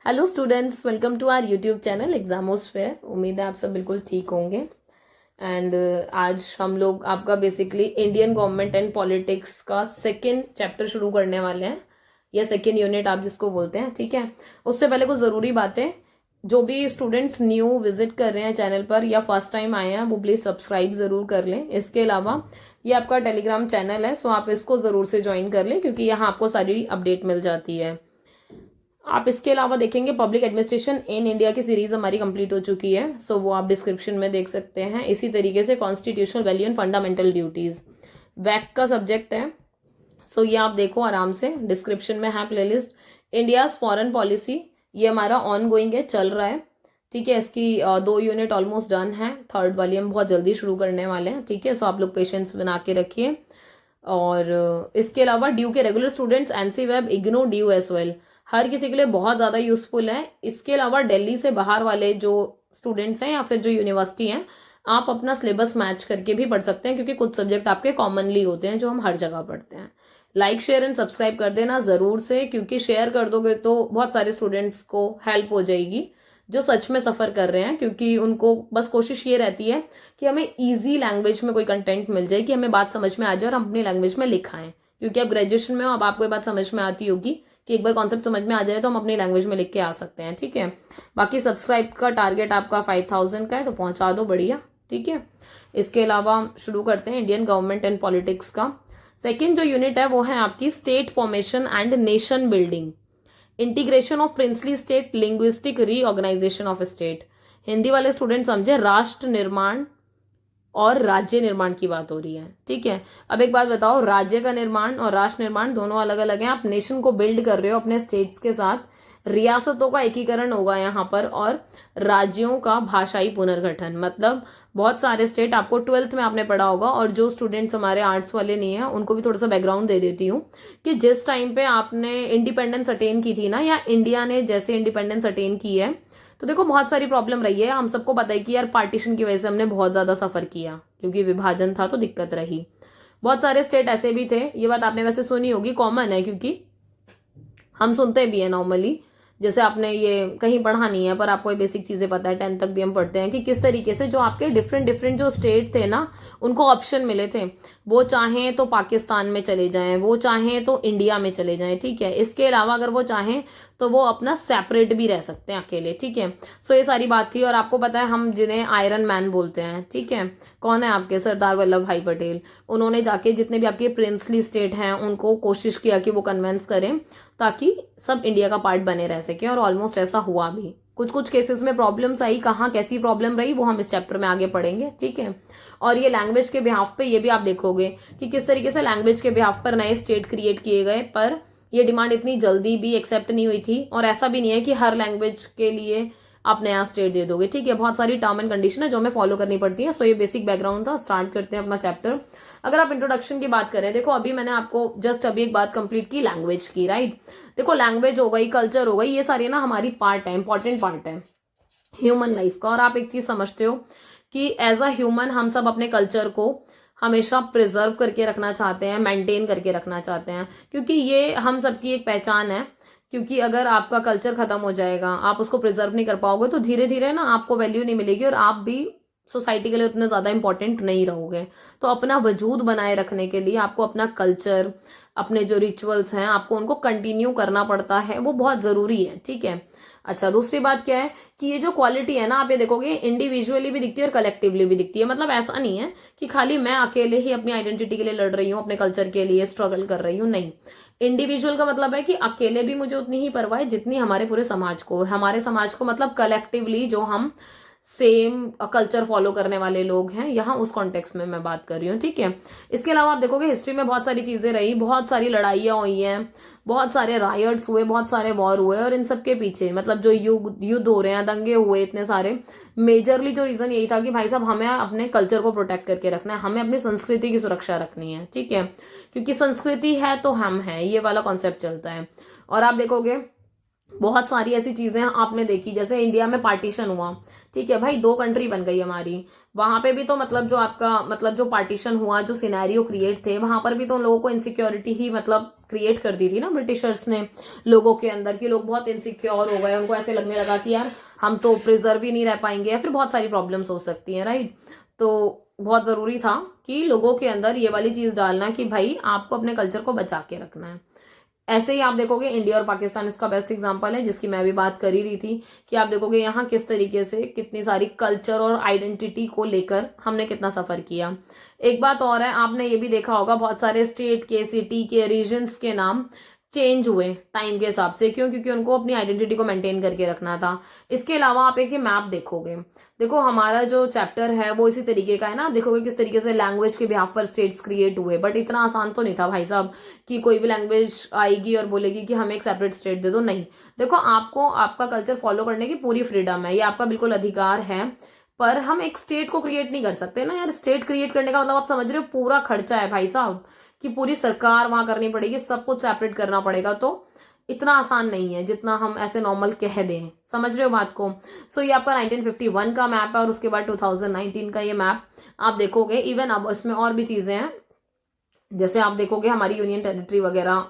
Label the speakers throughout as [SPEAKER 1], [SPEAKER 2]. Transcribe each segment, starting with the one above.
[SPEAKER 1] Hello students, welcome to our YouTube channel Examosphere. उम्मीद है आप सब बिल्कुल ठीक होंगे। एंड आज हम लोग आपका basically Indian government and politics का सेकेंड चैप्टर शुरू करने वाले हैं, या सेकेंड यूनिट आप जिसको बोलते हैं। ठीक है, उससे पहले कुछ ज़रूरी बातें। जो भी स्टूडेंट्स न्यू विजिट कर रहे हैं चैनल पर या फर्स्ट टाइम आए हैं वो प्लीज़ सब्सक्राइब ज़रूर कर लें। इसके अलावा ये आपका टेलीग्राम चैनल है, सो आप इसको ज़रूर से ज्वाइन कर लें क्योंकि यहाँ आपको सारी अपडेट मिल जाती है। आप इसके अलावा देखेंगे पब्लिक एडमिनिस्ट्रेशन इन इंडिया की सीरीज हमारी कंप्लीट हो चुकी है, सो वो आप डिस्क्रिप्शन में देख सकते हैं। इसी तरीके से constitutional value and fundamental duties VAC का सब्जेक्ट है, सो ये आप देखो आराम से, डिस्क्रिप्शन में है प्लेलिस्ट। इंडियाज फॉरेन पॉलिसी, ये हमारा ऑन गोइंग है, चल रहा है। ठीक है, इसकी 2 यूनिट ऑलमोस्ट डन है, थर्ड वाली हम बहुत जल्दी शुरू करने वाले हैं। ठीक है, सो आप लोग पेशेंस बना के रखिए। और इसके अलावा ड्यू के रेगुलर स्टूडेंट्स एनसी वेब इग्नो ड्यू एज वेल, हर किसी के लिए बहुत ज़्यादा यूजफुल है। इसके अलावा दिल्ली से बाहर वाले जो स्टूडेंट्स हैं या फिर जो यूनिवर्सिटी हैं, आप अपना सिलेबस मैच करके भी पढ़ सकते हैं क्योंकि कुछ सब्जेक्ट आपके कॉमनली होते हैं जो हम हर जगह पढ़ते हैं। लाइक शेयर एंड सब्सक्राइब कर देना ज़रूर से, क्योंकि शेयर कर दोगे तो बहुत सारे स्टूडेंट्स को हेल्प हो जाएगी जो सच में सफ़र कर रहे हैं, क्योंकि उनको बस कोशिश ये रहती है कि हमें ईजी लैंग्वेज में कोई कंटेंट मिल जाए, कि हमें बात समझ में आ जाए और हम अपनी लैंग्वेज में लिखाएं। क्योंकि अब ग्रेजुएशन में हो, अब आपको ये बात समझ में आती होगी कि एक बार कॉन्सेप्ट समझ में आ जाए तो हम अपनी लैंग्वेज में लिख के आ सकते हैं। ठीक है, बाकी सब्सक्राइब का टारगेट आपका 5000 का है, तो पहुंचा दो, बढ़िया। ठीक है, इसके अलावा शुरू करते हैं इंडियन गवर्नमेंट एंड पॉलिटिक्स का सेकेंड जो यूनिट है, वो है आपकी state formation and nation building, integration of princely state, linguistic reorganisation of state. Hindi वाले स्टूडेंट समझे, राष्ट्र निर्माण और राज्य निर्माण की बात हो रही है। ठीक है, अब एक बात बताओ, राज्य का निर्माण और राष्ट्र निर्माण दोनों अलग अलग हैं। आप नेशन को बिल्ड कर रहे हो अपने स्टेट्स के साथ, रियासतों का एकीकरण होगा यहाँ पर, और राज्यों का भाषाई पुनर्गठन। मतलब बहुत सारे स्टेट, आपको 12th में आपने पढ़ा होगा, और जो स्टूडेंट्स हमारे आर्ट्स वाले नहीं है उनको भी थोड़ा सा बैकग्राउंड दे देती हूँ कि जिस टाइम पे आपने इंडिपेंडेंस अटेन की थी ना, या इंडिया ने जैसे इंडिपेंडेंस अटेन की है, तो देखो बहुत सारी प्रॉब्लम रही है। हम सबको पता है कि यार पार्टीशन की वजह से हमने बहुत ज्यादा सफर किया, क्योंकि विभाजन था तो दिक्कत रही। बहुत सारे स्टेट ऐसे भी थे, ये बात आपने वैसे सुनी होगी, कॉमन है क्योंकि हम सुनते भी है नॉर्मली। जैसे आपने ये कहीं पढ़ा नहीं है पर आपको ये बेसिक चीजें पता है, 10th तक भी हम पढ़ते हैं कि किस तरीके से जो आपके डिफरेंट डिफरेंट जो स्टेट थे ना, उनको ऑप्शन मिले थे। वो चाहें तो पाकिस्तान में चले जाएं, वो चाहें तो इंडिया में चले जाएं। ठीक है, इसके अलावा अगर वो चाहें तो वो अपना सेपरेट भी रह सकते हैं अकेले। ठीक है, सो ये सारी बात थी। और आपको पता है हम जिन्हें आयरन मैन बोलते हैं, ठीक है, कौन है आपके? सरदार वल्लभ भाई पटेल। उन्होंने जाके जितने भी आपके प्रिंसली स्टेट हैं उनको कोशिश किया कि वो कन्वेंस करें ताकि सब इंडिया का पार्ट बने रह सके, और ऑलमोस्ट ऐसा हुआ भी। कुछ कुछ केसेस में प्रॉब्लम्स आई, कहाँ कैसी प्रॉब्लम रही वो हम इस चैप्टर में आगे पढ़ेंगे। ठीक है, और ये लैंग्वेज के बिहाफ पे ये भी आप देखोगे कि किस तरीके से लैंग्वेज के बिहाफ पर नए स्टेट क्रिएट किए गए, पर ये डिमांड इतनी जल्दी भी एक्सेप्ट नहीं हुई थी। और ऐसा भी नहीं है कि हर लैंग्वेज के लिए आप नया स्टेट दे दोगे। ठीक है, बहुत सारी टर्म एंड कंडीशन है जो हमें फॉलो करनी पड़ती है। सो ये बेसिक बैकग्राउंड था, स्टार्ट करते हैं अपना चैप्टर। अगर आप इंट्रोडक्शन की बात करें, देखो अभी मैंने आपको जस्ट अभी एक बात कंप्लीट की लैंग्वेज की, राइट। देखो लैंग्वेज हो गई, कल्चर हो गई, ये सारी ना हमारी पार्ट है, इंपॉर्टेंट पार्ट है ह्यूमन लाइफ का। और आप एक चीज समझते हो कि एज अ ह्यूमन हम सब अपने कल्चर को हमेशा प्रिजर्व करके रखना चाहते हैं, मेंटेन करके रखना चाहते हैं, क्योंकि ये हम सबकी एक पहचान है। क्योंकि अगर आपका कल्चर खत्म हो जाएगा, आप उसको प्रिजर्व नहीं कर पाओगे, तो धीरे धीरे ना आपको वैल्यू नहीं मिलेगी और आप भी सोसाइटी के लिए उतने ज्यादा इंपॉर्टेंट नहीं रहोगे। तो अपना वजूद बनाए रखने के लिए आपको अपना कल्चर, अपने जो रिचुअल्स हैं, आपको उनको कंटिन्यू करना पड़ता है, वो बहुत जरूरी है। ठीक है, अच्छा दूसरी बात क्या है कि ये जो क्वालिटी है ना, आप ये देखोगे इंडिविजुअली भी दिखती है और कलेक्टिवली भी दिखती है। मतलब ऐसा नहीं है कि खाली मैं अकेले ही अपनी आइडेंटिटी के लिए लड़ रही हूँ, अपने कल्चर के लिए स्ट्रगल कर रही हूँ, नहीं। इंडिविजुअल का मतलब है कि अकेले भी मुझे उतनी ही परवाह है जितनी हमारे पूरे समाज को। हमारे समाज को मतलब कलेक्टिवली जो हम सेम कल्चर फॉलो करने वाले लोग हैं, यहाँ उस कॉन्टेक्स्ट में मैं बात कर रही हूँ। ठीक है, इसके अलावा आप देखोगे हिस्ट्री में बहुत सारी चीजें रही, बहुत सारी लड़ाइयाँ हुई हैं, बहुत सारे रायट्स हुए, बहुत सारे वॉर हुए, और इन सब के पीछे मतलब जो युद्ध हो रहे हैं, दंगे हुए इतने सारे, मेजरली जो रीजन यही था कि भाई साहब हमें अपने कल्चर को प्रोटेक्ट करके रखना है, हमें अपनी संस्कृति की सुरक्षा रखनी है। ठीक है, क्योंकि संस्कृति है तो हम हैं, ये वाला कॉन्सेप्ट चलता है। और आप देखोगे बहुत सारी ऐसी चीजें आपने देखी, जैसे इंडिया में पार्टीशन हुआ, ठीक है भाई, दो कंट्री बन गई हमारी। वहां पे भी तो मतलब जो आपका मतलब जो पार्टीशन हुआ, जो सिनेरियो क्रिएट थे, वहां पर भी तो लोगों को इनसिक्योरिटी ही मतलब क्रिएट कर दी थी ना ब्रिटिशर्स ने लोगों के अंदर, कि लोग बहुत इनसिक्योर हो गए, उनको ऐसे लगने लगा कि यार हम तो प्रिजर्व ही नहीं रह पाएंगे, या फिर बहुत सारी प्रॉब्लम्स हो सकती हैं, राइट। तो बहुत जरूरी था कि लोगों के अंदर ये वाली चीज डालना कि भाई आपको अपने कल्चर को बचा के रखना है। ऐसे ही आप देखोगे इंडिया और पाकिस्तान इसका बेस्ट एग्जांपल है, जिसकी मैं भी बात कर ही रही थी, कि आप देखोगे यहाँ किस तरीके से कितनी सारी कल्चर और आइडेंटिटी को लेकर हमने कितना सफर किया। एक बात और है, आपने ये भी देखा होगा बहुत सारे स्टेट के, सिटी के, रीजन्स के नाम चेंज हुए टाइम के हिसाब से। क्यों? क्योंकि उनको अपनी आइडेंटिटी को मेंटेन करके रखना था। इसके अलावा आप एक मैप देखोगे, देखो हमारा जो चैप्टर है वो इसी तरीके का है ना। आप देखोगे किस तरीके से लैंग्वेज के बिहाफ पर स्टेट्स क्रिएट हुए, बट इतना आसान तो नहीं था भाई साहब कि कोई भी लैंग्वेज आएगी और बोलेगी कि हमें एक सेपरेट स्टेट दे दो। नहीं, देखो आपको आपका कल्चर फॉलो करने की पूरी फ्रीडम है, ये आपका बिल्कुल अधिकार है, पर हम एक स्टेट को क्रिएट नहीं कर सकते ना यार। स्टेट क्रिएट करने का मतलब आप समझ रहे हो पूरा खर्चा है भाई साहब, कि पूरी सरकार वहां करनी पड़ेगी, सब कुछ सेपरेट करना पड़ेगा। तो इतना आसान नहीं है जितना हम ऐसे नॉर्मल कह दें, समझ रहे हो बात को। सो ये आपका 1951 का मैप है, और उसके बाद 2019 का ये मैप आप देखोगे। इवन अब इसमें और भी चीजें हैं, जैसे आप देखोगे हमारी यूनियन टेरिटरी वगैरह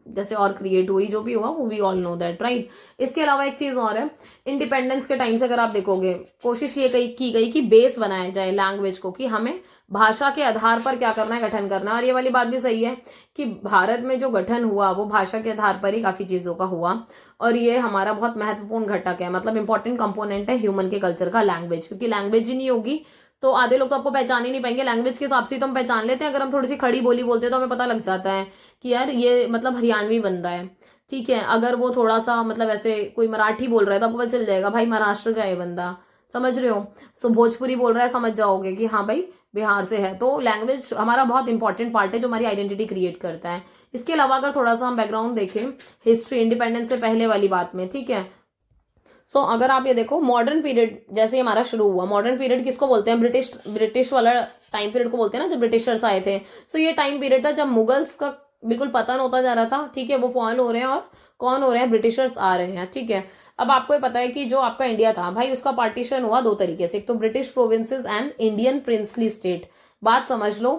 [SPEAKER 1] जैसे और क्रिएट हुई, जो भी हुआ वो we all know that, right. इसके अलावा एक चीज और है, इंडिपेंडेंस के टाइम से अगर आप देखोगे कोशिश ये की गई कि बेस बनाया जाए लैंग्वेज को, कि हमें भाषा के आधार पर क्या करना है, गठन करना है। और ये वाली बात भी सही है कि भारत में जो गठन हुआ वो भाषा के आधार पर ही काफी चीजों का हुआ, और ये हमारा बहुत महत्वपूर्ण घटक है, मतलब इंपॉर्टेंट कंपोनेंट है ह्यूमन के कल्चर का लैंग्वेज। क्योंकि लैंग्वेज ही नहीं होगी तो आधे लोग तो आपको पहचान ही नहीं पाएंगे। लैंग्वेज के हिसाब से तो हम पहचान लेते हैं, अगर हम थोड़ी सी खड़ी बोली बोलते हैं तो हमें पता लग जाता है कि यार ये मतलब हरियाणवी बंदा है, ठीक है। अगर वो थोड़ा सा मतलब ऐसे कोई मराठी बोल रहा है तो आपको पता चल जाएगा भाई महाराष्ट्र का है बंदा, समझ रहे हो। सो भोजपुरी बोल रहा है, समझ जाओगे कि हाँ भाई बिहार से है। तो लैंग्वेज हमारा बहुत इंपॉर्टेंट पार्ट है जो हमारी आइडेंटिटी क्रिएट करता है। इसके अलावा अगर थोड़ा सा हम बैकग्राउंड देखें हिस्ट्री इंडिपेंडेंस से पहले वाली बात में, ठीक है। सो अगर आप ये देखो मॉडर्न पीरियड जैसे ही हमारा शुरू हुआ, मॉडर्न पीरियड किसको बोलते हैं? ब्रिटिश वाला टाइम पीरियड को बोलते हैं ना, जब ब्रिटिशर्स आए थे। सो ये टाइम पीरियड था जब मुगल्स का बिल्कुल पतन होता जा रहा था, ठीक है। वो फॉल हो रहे हैं और कौन हो रहे हैं? ब्रिटिशर्स आ रहे हैं, ठीक है। अब आपको ये पता है कि जो आपका इंडिया था भाई, उसका पार्टीशन हुआ दो तरीके से, एक तो British provinces and Indian princely state. बात समझ लो,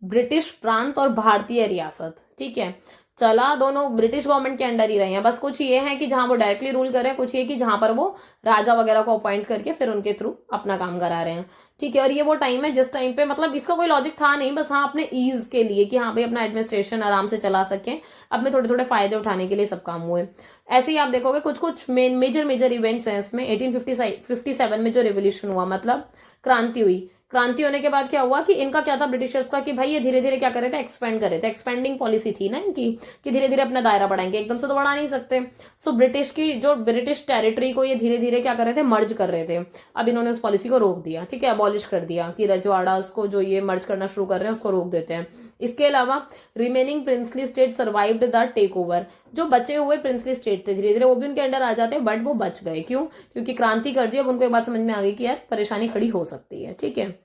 [SPEAKER 1] ब्रिटिश प्रांत और भारतीय रियासत, ठीक है। चला दोनों ब्रिटिश गवर्नमेंट के अंडर ही रहे हैं, बस कुछ ये है कि जहां वो डायरेक्टली रूल कर रहे हैं, कुछ ये कि जहां पर वो राजा वगैरह को अपॉइंट करके फिर उनके थ्रू अपना काम करा रहे हैं, ठीक है। और ये वो टाइम है जिस टाइम पे मतलब इसका कोई लॉजिक था नहीं, बस हाँ अपने ईज के लिए कि हाँ भाई अपना एडमिनिस्ट्रेशन आराम से चला सके, अपने थोड़े थोड़े फायदे उठाने के लिए सब काम हुए। ऐसे ही आप देखोगे कुछ कुछ मेजर मेजर इवेंट्स हैं इसमें। 1857 में जो रेवोल्यूशन हुआ, मतलब क्रांति हुई, क्रांति होने के बाद क्या हुआ कि इनका क्या था ब्रिटिशर्स का, कि भाई ये धीरे धीरे क्या कर रहे थे? एक्सपेंड कर रहे थे। एक्सपेंडिंग पॉलिसी थी ना इनकी, कि धीरे धीरे अपना दायरा बढ़ाएंगे, एकदम से तो बढ़ा नहीं सकते। सो ब्रिटिश की जो ब्रिटिश टेरिटरी को ये धीरे धीरे क्या कर रहे थे? मर्ज कर रहे थे। अब इन्होंने उस पॉलिसी को रोक दिया, ठीक है, अबॉलिश कर दिया, कि रजवाड़ास को जो ये मर्ज करना शुरू कर रहे हैं उसको रोक देते हैं। इसके अलावा remaining princely state survived the take over. जो बचे हुए प्रिंसली स्टेट थे धीरे धीरे वो भी उनके अंडर आ जाते, बट वो बच गए। क्यों? क्योंकि क्रांति कर दी। अब उनको एक बात समझ में आ गई कि यार परेशानी खड़ी हो सकती है, ठीक है,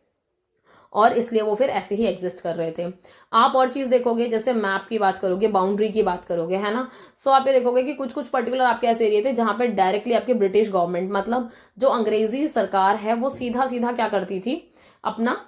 [SPEAKER 1] और इसलिए वो फिर ऐसे ही एग्जिस्ट कर रहे थे। आप और चीज देखोगे, जैसे मैप की बात करोगे, बाउंड्री की बात करोगे, है ना। सो आप ये देखोगे कि कुछ कुछ पर्टिकुलर आपके ऐसे एरिया थे जहां पे डायरेक्टली आपकी ब्रिटिश गवर्नमेंट, मतलब जो अंग्रेजी सरकार है, वो सीधा सीधा क्या करती थी? अपना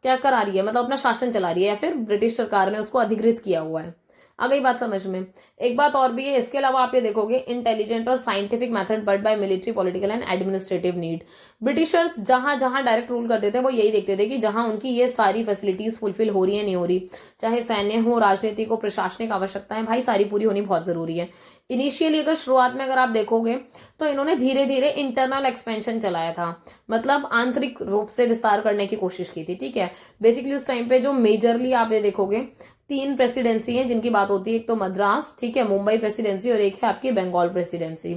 [SPEAKER 1] क्या करा रही है, मतलब अपना शासन चला रही है, या फिर ब्रिटिश सरकार ने उसको अधिकृत किया हुआ है। आ गई बात समझ में। एक बात और भी है, इसके अलावा आप ये देखोगे इंटेलिजेंट और scientific method but by military political and administrative need. Britishers जहां जहां डायरेक्ट रूल करते थे वो यही देखते थे कि जहां उनकी ये सारी फैसिलिटीज फुलफिल हो रही है नहीं हो रही, चाहे सैन्य हो, राजनीतिक हो, प्रशासनिक आवश्यकताएं, भाई सारी पूरी होनी बहुत जरूरी है। इनिशियली अगर शुरुआत में अगर आप देखोगे तो इन्होंने धीरे धीरे इंटरनल एक्सपेंशन चलाया था, मतलब आंतरिक रूप से विस्तार करने की कोशिश की थी, ठीक है। बेसिकली उस टाइम पे जो मेजरली आप ये देखोगे 3 प्रेसिडेंसी हैं जिनकी बात होती है, एक तो मद्रास, ठीक है, मुंबई प्रेसिडेंसी, और एक है आपकी बंगाल प्रेसिडेंसी।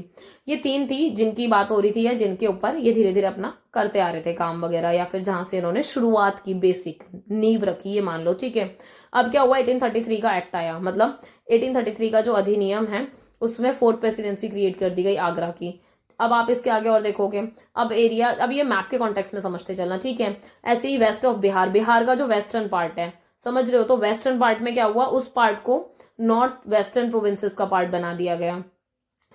[SPEAKER 1] ये 3 थी जिनकी बात हो रही थी, या जिनके ऊपर ये धीरे धीरे अपना करते आ रहे थे काम वगैरह, या फिर जहां से इन्होंने शुरुआत की, बेसिक नींव रखी, ये मान लो, ठीक है। अब क्या हुआ? 1833 का एक्ट आया, मतलब 1833 का जो अधिनियम है उसमें 4th प्रेसिडेंसी क्रिएट कर दी गई आगरा की। अब आप इसके आगे और देखोगे, अब एरिया, अब ये मैप के कॉन्टेक्स्ट में समझते चलना, ठीक है। ऐसे ही वेस्ट ऑफ बिहार, बिहार का जो वेस्टर्न पार्ट है, समझ रहे हो, तो वेस्टर्न पार्ट में क्या हुआ? उस पार्ट को नॉर्थ वेस्टर्न प्रोविंसेस का पार्ट बना दिया गया,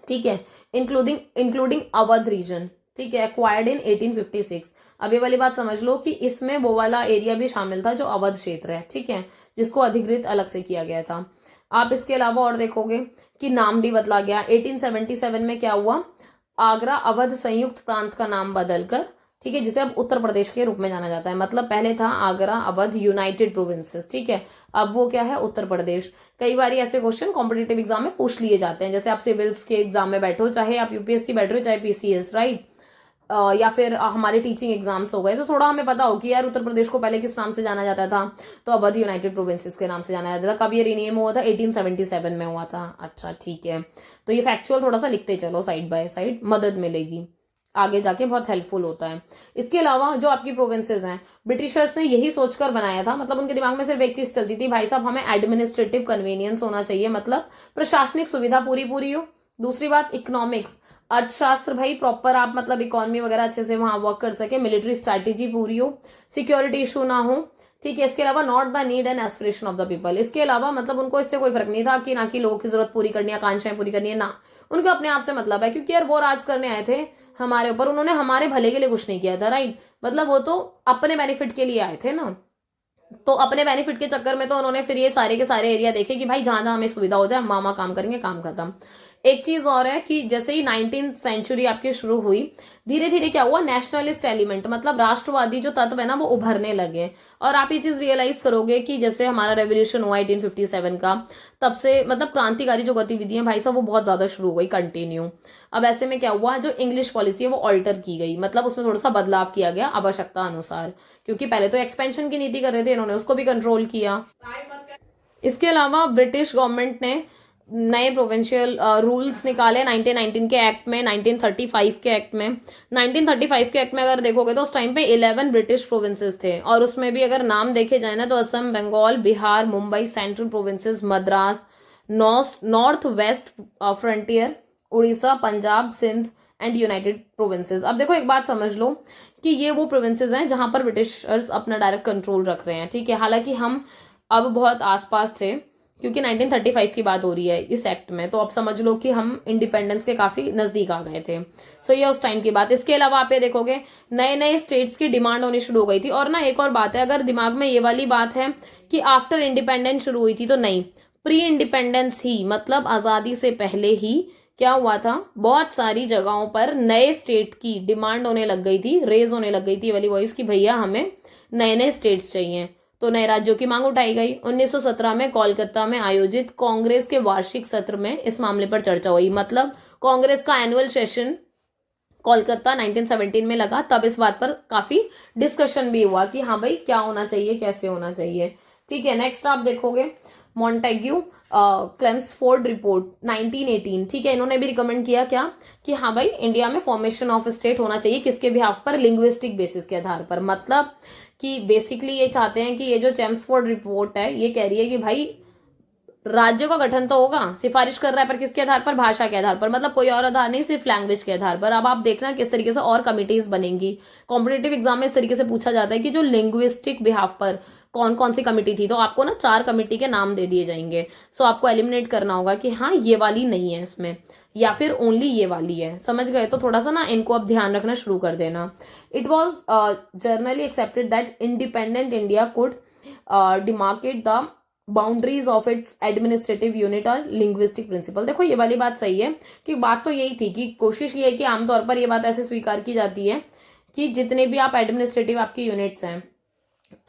[SPEAKER 1] ठीक है, इंक्लूडिंग इंक्लूडिंग अवध रीजन, ठीक है, एक्वायर्ड इन 1856। अब ये वाली बात समझ लो कि इसमें वो वाला एरिया भी शामिल था जो अवध क्षेत्र है, ठीक है, जिसको अधिकृत अलग से किया गया था। आप इसके अलावा और देखोगे कि नाम भी बदला गया। 1877 में क्या हुआ, आगरा अवध संयुक्त प्रांत का नाम बदलकर, ठीक है, जिसे अब उत्तर प्रदेश के रूप में जाना जाता है। मतलब पहले था आगरा अवध यूनाइटेड प्रोविंसेस, ठीक है, अब वो क्या है, उत्तर प्रदेश। कई बार ऐसे क्वेश्चन कॉम्पिटेटिव एग्जाम में पूछ लिए जाते हैं, जैसे आप सिविल्स के एग्जाम में बैठो, चाहे आप यूपीएससी बैठ रहे हो, चाहे पीसीएस, राइट, या फिर हमारे टीचिंग एग्जाम्स हो गए, तो थोड़ा हमें पता हो कि यार उत्तर प्रदेश को पहले किस नाम से जाना जाता था, तो अवध यूनाइटेड प्रोविंसेस के नाम से जाना जाता था। कब ये रिनेम हुआ था, 1877 में हुआ था। अच्छा ठीक है, तो ये फैक्चुअल थोड़ा सा लिखते चलो, साइड बाय साइड मदद मिलेगी, आगे जाके बहुत हेल्पफुल होता है। इसके अलावा जो आपकी प्रोविंसेस हैं, ब्रिटिशर्स ने यही सोचकर बनाया था, मतलब उनके दिमाग में सिर्फ एक चीज चलती थी, भाई साहब हमें एडमिनिस्ट्रेटिव कन्वीनियंस होना चाहिए, मतलब प्रशासनिक सुविधा पूरी पूरी हो। दूसरी बात इकोनॉमिक्स, अर्थशास्त्र भाई प्रॉपर, आप मतलब इकोनॉमी वगैरह अच्छे से वहां वर्क कर सके, मिलिट्री स्ट्रैटेजी पूरी हो, सिक्योरिटी इशू ना हो, ठीक है। इसके अलावा not the need and aspiration of the people, इसके अलावा मतलब उनको इससे कोई फर्क नहीं था कि ना कि लोगों की जरूरत पूरी करनी है, आकांक्षाएं पूरी करनी है, ना, उनको अपने आप से मतलब है, क्योंकि यार वो राज करने आए थे हमारे ऊपर, उन्होंने हमारे भले के लिए कुछ नहीं किया था, राइट, मतलब वो तो अपने बेनिफिट के लिए आए थे ना, तो अपने बेनिफिट के चक्कर में तो उन्होंने फिर ये सारे के सारे एरिया देखे कि भाई जहां जहां हमें सुविधा हो जाए, मामा काम करेंगे, काम खत्म। एक चीज और है कि जैसे ही 19th सेंचुरी आपकी शुरू हुई, धीरे धीरे क्या हुआ, नेशनलिस्ट एलिमेंट, मतलब राष्ट्रवादी जो तत्व है ना, वो उभरने लगे। और आप ये चीज रियलाइज करोगे कि जैसे हमारा रेवोल्यूशन हुआ 1857 का, तब से मतलब क्रांतिकारी जो गतिविधियां भाई साहब वो बहुत ज्यादा शुरू हो गई, कंटिन्यू। अब ऐसे में क्या हुआ, जो इंग्लिश पॉलिसी है वो ऑल्टर की गई, मतलब उसमें थोड़ा सा बदलाव किया गया आवश्यकता अनुसार, क्योंकि पहले तो एक्सपेंशन की नीति कर रहे थे इन्होंने, उसको भी कंट्रोल किया। इसके अलावा ब्रिटिश गवर्नमेंट ने नए प्रोविंशियल रूल्स निकाले 1919 के एक्ट में, 1935 के एक्ट में। 1935 के एक्ट में अगर देखोगे तो उस टाइम पे 11 ब्रिटिश प्रोविंसेस थे, और उसमें भी अगर नाम देखे जाए ना तो असम, बंगाल, बिहार, मुंबई, सेंट्रल प्रोविंसेस, मद्रास, नॉर्थ वेस्ट फ्रंटियर, उड़ीसा, पंजाब, सिंध एंड यूनाइटेड प्रोविंसेस। अब देखो एक बात समझ लो कि ये वो प्रोविंसेस हैं जहां पर ब्रिटिशर्स अपना डायरेक्ट कंट्रोल रख रहे हैं, ठीक है। हालांकि हम अब बहुत आसपास थे, क्योंकि 1935 की बात हो रही है इस एक्ट में, तो अब समझ लो कि हम इंडिपेंडेंस के काफी नजदीक आ गए थे। सो ये उस टाइम की बात। इसके अलावा आप ये देखोगे नए नए स्टेट्स की डिमांड होनी शुरू हो गई थी। और ना एक और बात है, अगर दिमाग में ये वाली बात है कि आफ्टर इंडिपेंडेंस शुरू हुई थी, तो नहीं, प्री इंडिपेंडेंस ही, मतलब आजादी से पहले ही क्या हुआ था, बहुत सारी जगहों पर नए स्टेट की डिमांड होने लग गई थी, रेज होने लग गई थी वाली वॉइस की भैया हमें नए नए स्टेट्स चाहिए, तो नए राज्यों की मांग उठाई गई। 1917 में कोलकाता में आयोजित कांग्रेस के वार्षिक सत्र में इस मामले पर चर्चा हुई, मतलब कांग्रेस का एनुअल सेशन कोलकाता 1917 में लगा, तब इस बात पर काफी डिस्कशन भी हुआ कि हाँ भाई क्या होना चाहिए, कैसे होना चाहिए, ठीक है। नेक्स्ट आप देखोगे मॉन्टेग्यू क्लेम्सफोर्ड रिपोर्ट 1918, ठीक है, इन्होंने भी रिकमेंड किया क्या कि हाँ भाई इंडिया में फॉर्मेशन ऑफ स्टेट होना चाहिए, किसके बिहाफ पर, लिंग्विस्टिक बेसिस के आधार पर। मतलब कि बेसिकली ये चाहते हैं कि ये जो चेम्सफोर्ड रिपोर्ट है ये कह रही है कि भाई राज्यों का गठन तो होगा, सिफारिश कर रहा है पर किसके आधार पर, भाषा के आधार पर, मतलब कोई और आधार नहीं, सिर्फ लैंग्वेज के आधार पर। अब आप देखना किस तरीके से और कमिटीज बनेंगी। कॉम्पिटेटिव एग्जाम में इस तरीके से पूछा जाता है कि जो लिंग्विस्टिक बिहाफ पर कौन कौन सी कमिटी थी, तो आपको ना 4 कमिटी के नाम दे दिए जाएंगे। सो आपको एलिमिनेट करना होगा कि हाँ ये वाली नहीं है इसमें, या फिर ओनली ये वाली है, समझ गए। तो थोड़ा सा ना इनको अब ध्यान रखना शुरू कर देना। It was generally accepted that independent India could demarcate the boundaries of its administrative unit और लिंग्विस्टिक प्रिंसिपल। देखो ये वाली बात सही है कि बात तो यही थी कि कोशिश ये है कि आमतौर पर ये बात ऐसे स्वीकार की जाती है कि जितने भी आप एडमिनिस्ट्रेटिव आपकी यूनिट्स हैं,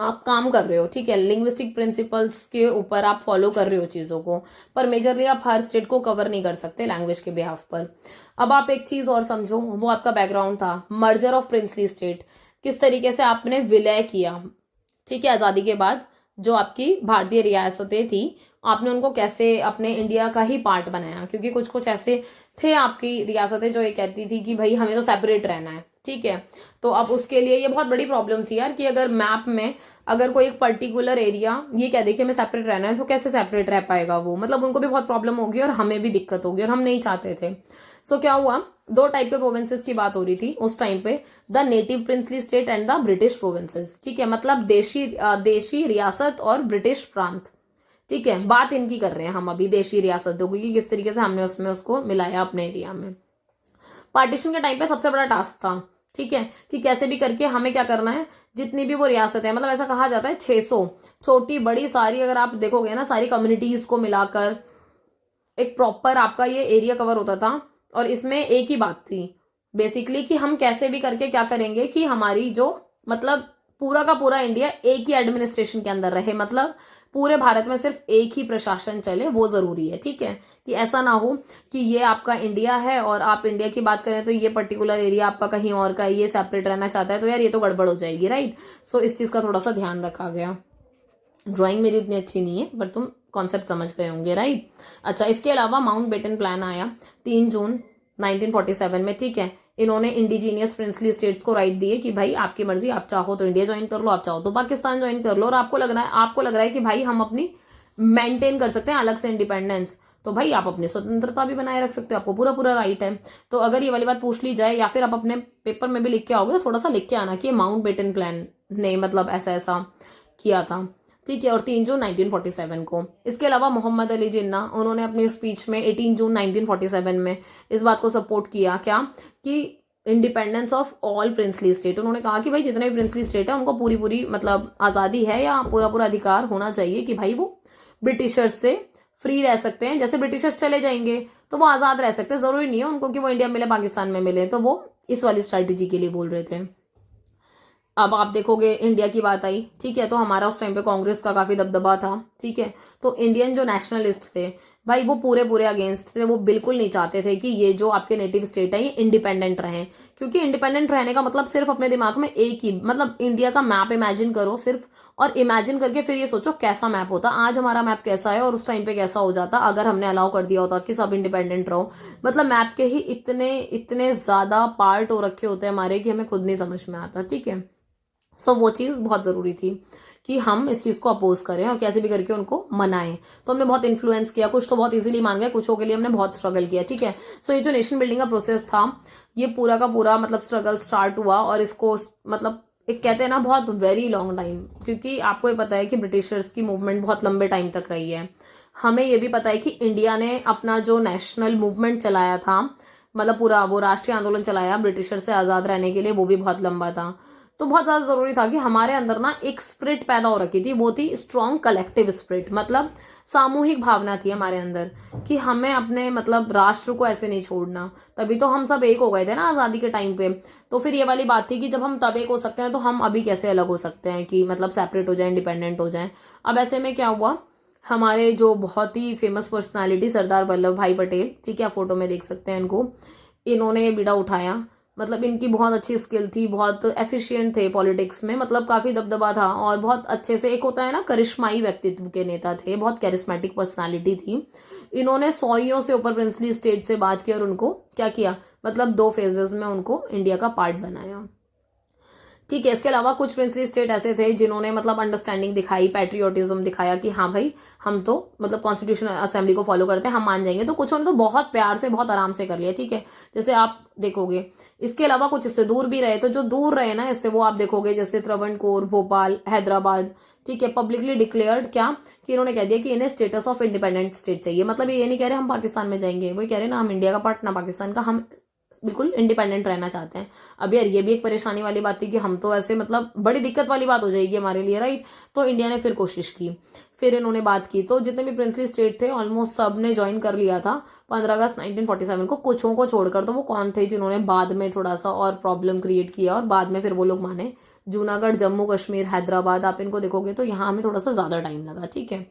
[SPEAKER 1] आप काम कर रहे हो, ठीक है, लिंग्विस्टिक प्रिंसिपल्स के ऊपर आप फॉलो कर रहे हो चीजों को, पर मेजरली आप हर स्टेट को कवर नहीं कर सकते लैंग्वेज के बिहाफ पर। अब आप एक चीज और समझो, वो आपका बैकग्राउंड था मर्जर ऑफ प्रिंसली स्टेट, किस तरीके से आपने विलय किया, ठीक है, आजादी के बाद जो आपकी भारतीय रियासतें थी आपने उनको कैसे अपने इंडिया का ही पार्ट बनाया, क्योंकि कुछ कुछ ऐसे थे आपकी रियासतें जो ये कहती थी कि भाई हमें तो सेपरेट रहना है, ठीक है। तो अब उसके लिए ये बहुत बड़ी प्रॉब्लम थी यार कि अगर मैप में अगर कोई एक पर्टिकुलर एरिया ये कह दे कि हमें सेपरेट रहना है, तो कैसे सेपरेट रह पाएगा वो, मतलब उनको भी बहुत प्रॉब्लम होगी और हमें भी दिक्कत होगी, और हम नहीं चाहते थे। सो क्या हुआ, 2 टाइप के प्रोविंसेस की बात हो रही थी उस टाइम पे, the native princely state and the British provinces, ठीक है, मतलब देशी रियासत और ब्रिटिश प्रांत, ठीक है। बात इनकी कर रहे हैं हम अभी, देशी रियासतों की, किस तरीके से हमने उसमें उसको मिलाया अपने एरिया में। पार्टीशन के टाइम पे सबसे बड़ा टास्क था, ठीक है, कि कैसे भी करके हमें क्या करना है, जितनी भी वो रियासत है, मतलब ऐसा कहा जाता है 600 छोटी बड़ी सारी, अगर आप देखोगे ना सारी कम्युनिटीज को मिलाकर एक प्रॉपर आपका ये एरिया कवर होता था। और इसमें एक ही बात थी बेसिकली कि हम कैसे भी करके क्या करेंगे कि हमारी जो मतलब पूरा का पूरा इंडिया एक ही एडमिनिस्ट्रेशन के अंदर रहे, मतलब पूरे भारत में सिर्फ एक ही प्रशासन चले, वो जरूरी है, ठीक है, कि ऐसा ना हो कि ये आपका इंडिया है और आप इंडिया की बात करें तो ये पर्टिकुलर एरिया आपका कहीं और का, ये सेपरेट रहना चाहता है, तो यार ये तो गड़बड़ हो जाएगी, राइट। सो इस चीज का थोड़ा सा ध्यान रखा गया। ड्राइंग मेरी उतनी अच्छी नहीं है बट तुम कॉन्सेप्ट समझ गए होंगे, राइट। अच्छा, इसके अलावा माउंटबेटन प्लान आया 3 जून 1947 में, ठीक है। इन्होंने इंडिजीनियस प्रिंसली स्टेट्स को राइट दिए कि भाई आपकी मर्जी, आप चाहो तो इंडिया ज्वाइन कर लो, आप चाहो तो पाकिस्तान ज्वाइन कर लो, और आपको लग रहा है कि भाई हम अपनी मेंटेन कर सकते हैं अलग से इंडिपेंडेंस, तो भाई आप अपनी स्वतंत्रता भी बनाए रख सकते हो, आपको पूरा पूरा राइट है। तो अगर ये वाली बात पूछ ली जाए या फिर आप अपने पेपर में भी लिख के आओगे तो थोड़ा सा लिख के आना कि माउंटबेटन प्लान ने मतलब ऐसा ऐसा किया था, ठीक है। और 3 जून 1947 को। इसके अलावा मोहम्मद अली जिन्ना, उन्होंने अपनी स्पीच में 18 जून 1947 में इस बात को सपोर्ट किया, क्या कि independence of all princely state. उन्होंने कहा कि भाई जितने भी प्रिंसली स्टेट है उनको पूरी पूरी मतलब आज़ादी है या पूरा पूरा अधिकार होना चाहिए कि भाई वो ब्रिटिशर्स से फ्री रह सकते हैं, जैसे ब्रिटिशर्स चले जाएंगे तो वो आज़ाद रह सकते हैं, जरूरी नहीं है उनको कि वो इंडिया मिले पाकिस्तान में मिले, तो वो इस वाली स्ट्रैटेजी के लिए बोल रहे थे। अब आप देखोगे इंडिया की बात आई, ठीक है, तो हमारा उस टाइम पे कांग्रेस का काफी दबदबा था, ठीक है। तो इंडियन जो नेशनलिस्ट थे भाई वो पूरे पूरे अगेंस्ट थे, वो बिल्कुल नहीं चाहते थे कि ये जो आपके नेटिव स्टेट है ये इंडिपेंडेंट रहे, क्योंकि इंडिपेंडेंट रहने का मतलब सिर्फ अपने दिमाग में एक ही मतलब इंडिया का मैप इमेजिन करो सिर्फ, और इमेजिन करके फिर ये सोचो कैसा मैप होता, आज हमारा मैप कैसा है और उस टाइम पे कैसा हो जाता अगर हमने अलाउ कर दिया होता कि सब इंडिपेंडेंट रहो। मतलब मैप के ही इतने इतने ज्यादा पार्ट हो रखे होते हैं हमारे कि हमें खुद नहीं समझ में आता, ठीक है। सो वो चीज़ बहुत ज़रूरी थी कि हम इस चीज़ को अपोज करें और कैसे भी करके उनको मनाएं। तो हमने बहुत इन्फ्लुएंस किया, कुछ तो बहुत इजीली मान गए, कुछों के लिए हमने बहुत स्ट्रगल किया, ठीक है। सो ये जो नेशन बिल्डिंग का प्रोसेस था ये पूरा का पूरा मतलब स्ट्रगल स्टार्ट हुआ, और इसको मतलब एक कहते हैं ना बहुत वेरी लॉन्ग टाइम, क्योंकि आपको ये पता है कि ब्रिटिशर्स की मूवमेंट बहुत लंबे टाइम तक रही है। हमें ये भी पता है कि इंडिया ने अपना जो नेशनल मूवमेंट चलाया था, मतलब पूरा वो राष्ट्रीय आंदोलन चलाया ब्रिटिशर से आज़ाद रहने के लिए, वो भी बहुत लंबा था। तो बहुत ज्यादा जरूरी था कि हमारे अंदर ना एक स्पिरिट पैदा हो रखी थी, वो थी स्ट्रॉन्ग कलेक्टिव स्पिरिट, मतलब सामूहिक भावना थी हमारे अंदर कि हमें अपने मतलब राष्ट्र को ऐसे नहीं छोड़ना। तभी तो हम सब एक हो गए थे ना आजादी के टाइम पे। तो फिर ये वाली बात थी कि जब हम तब एक हो सकते हैं तो हम अभी कैसे अलग हो सकते हैं कि मतलब सेपरेट हो जाए, इंडिपेंडेंट हो जाए। अब ऐसे में क्या हुआ, हमारे जो बहुत ही फेमस पर्सनालिटी सरदार वल्लभ भाई पटेल, ठीक है, फोटो में देख सकते हैं इनको, इन्होंने ये बीड़ा उठाया। मतलब इनकी बहुत अच्छी स्किल थी, बहुत एफिशिएंट थे पॉलिटिक्स में, मतलब काफी दबदबा था, और बहुत अच्छे से एक होता है ना करिश्माई व्यक्तित्व के नेता थे, बहुत कैरिस्मेटिक पर्सनालिटी थी। इन्होंने 100 से ऊपर प्रिंसली स्टेट से बात की और उनको क्या किया, मतलब 2 फेजेस में उनको इंडिया का पार्ट बनाया, ठीक है। इसके अलावा कुछ प्रिंसली स्टेट ऐसे थे जिन्होंने मतलब अंडरस्टैंडिंग दिखाई, पैट्रियोटिज्म दिखाया कि हाँ भाई हम तो मतलब कॉन्स्टिट्यूशनल असेंबली को फॉलो करते हैं, हम मान जाएंगे। तो कुछ उन्होंने तो बहुत प्यार से बहुत आराम से कर लिया, ठीक है, जैसे आप देखोगे। इसके अलावा कुछ इससे दूर भी रहे, तो जो दूर रहे ना इससे वो आप देखोगे जैसे त्रावणकोर, भोपाल, हैदराबाद, ठीक है, पब्लिकली डिक्लेयर्ड क्या कि इन्होंने कह दिया कि इन्हें स्टेटस ऑफ इंडिपेंडेंट स्टेट चाहिए। मतलब ये नहीं कह रहे हम पाकिस्तान में जाएंगे, वही कह रहे ना हम इंडिया का पार्ट ना पाकिस्तान का, हम बिल्कुल इंडिपेंडेंट रहना चाहते हैं। अब यार ये भी एक परेशानी वाली बात थी कि हम तो ऐसे मतलब बड़ी दिक्कत वाली बात हो जाएगी हमारे लिए, राइट। तो इंडिया ने फिर कोशिश की, फिर इन्होंने बात की, तो जितने भी प्रिंसली स्टेट थे ऑलमोस्ट सब ने ज्वाइन कर लिया था 15 अगस्त 1947 को, कुछों को छोड़कर। तो वो कौन थे जिन्होंने बाद में थोड़ा सा और प्रॉब्लम क्रिएट किया और बाद में फिर वो लोग माने, जूनागढ़, जम्मू कश्मीर, हैदराबाद, आप इनको देखोगे तो यहाँ हमें थोड़ा सा ज्यादा टाइम लगा, ठीक है।